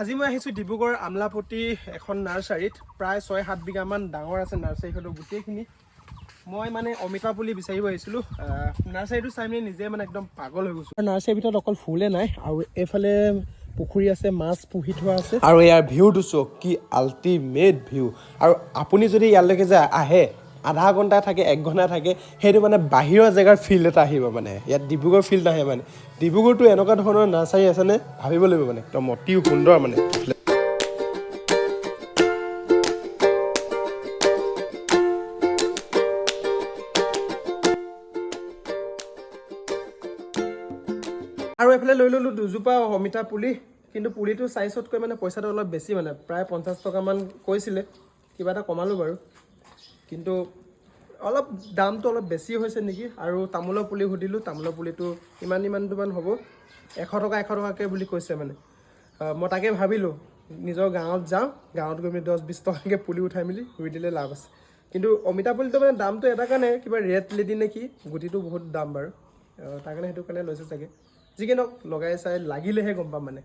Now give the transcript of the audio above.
আজি মই আহিছোঁ ডিব্ৰুগড় আমলাপট্টি এখন নাৰ্চাৰীত প্ৰায় 6-7 বিঘামান ডাঙৰ আছে নাৰ্চাৰীখনৰ গোটেইখিনি মই মানে অমিতা পুলি বিচাৰিব আহিছিলোঁ নাৰ্চাৰীটো চাই মেলি নিজে মানে একদম পাগল হৈ গৈছোঁ নাৰ্চাৰীৰ ভিতৰত অকল ফুলে নাই আৰু এইফালে পুখুৰী আছে মাছ পুহি থোৱা আছে আৰু ইয়াৰ ভিউটো চাওক কি আল্টিমেট ভিউ আৰু আপুনি যদি ইয়ালৈকে যে আহে আধা ঘণ্টা থাকে 1 ঘণ্টা থাকে সেইটো মানে বাহিৰৰ জেগাৰ ফিল্ড এটা আহিব মানে ইয়াত ডিব্ৰুগড় ফিল্ড নাহে মানে ডিব্ৰুগড়টো এনেকুৱা ধৰণৰ নাৰ্চাৰী আছেনে ভাবিব লাগিব মানে একদম অতি সুন্দৰ মানে আৰু এফালে লৈ ল'লোঁ দুজোপা অমিতা পুলি কিন্তু পুলিটো চাইজতকৈ মানে পইচাটো অলপ বেছি মানে প্ৰায় 50 টকামান কৈছিলে কিবা এটা কমালোঁ বাৰু কিন্তু অলপ দামটো অলপ বেছি হৈছে নেকি আৰু তামোলৰ পুলি সুধিলোঁ তামোলৰ পুলিটো ইমানটোমান হ'ব 100 টকাকৈ বুলি কৈছে মানে মই তাকে ভাবিলোঁ নিজৰ গাঁৱত যাওঁ গাঁৱত গৈ মেলি 10-20 টকাকৈ পুলি উঠাই মেলি ৰুই দিলে লাভ আছে কিন্তু অমিতা পুলিটো মানে দামটো এটা কাৰণে কিবা ৰেড লেডি নে কি গুটিটো বহুত দাম বাৰু তাৰ কাৰণে সেইটো কাৰণে লৈছে চাগে যি কি নহওক লগাই চাই লাগিলেহে গম পাম মানে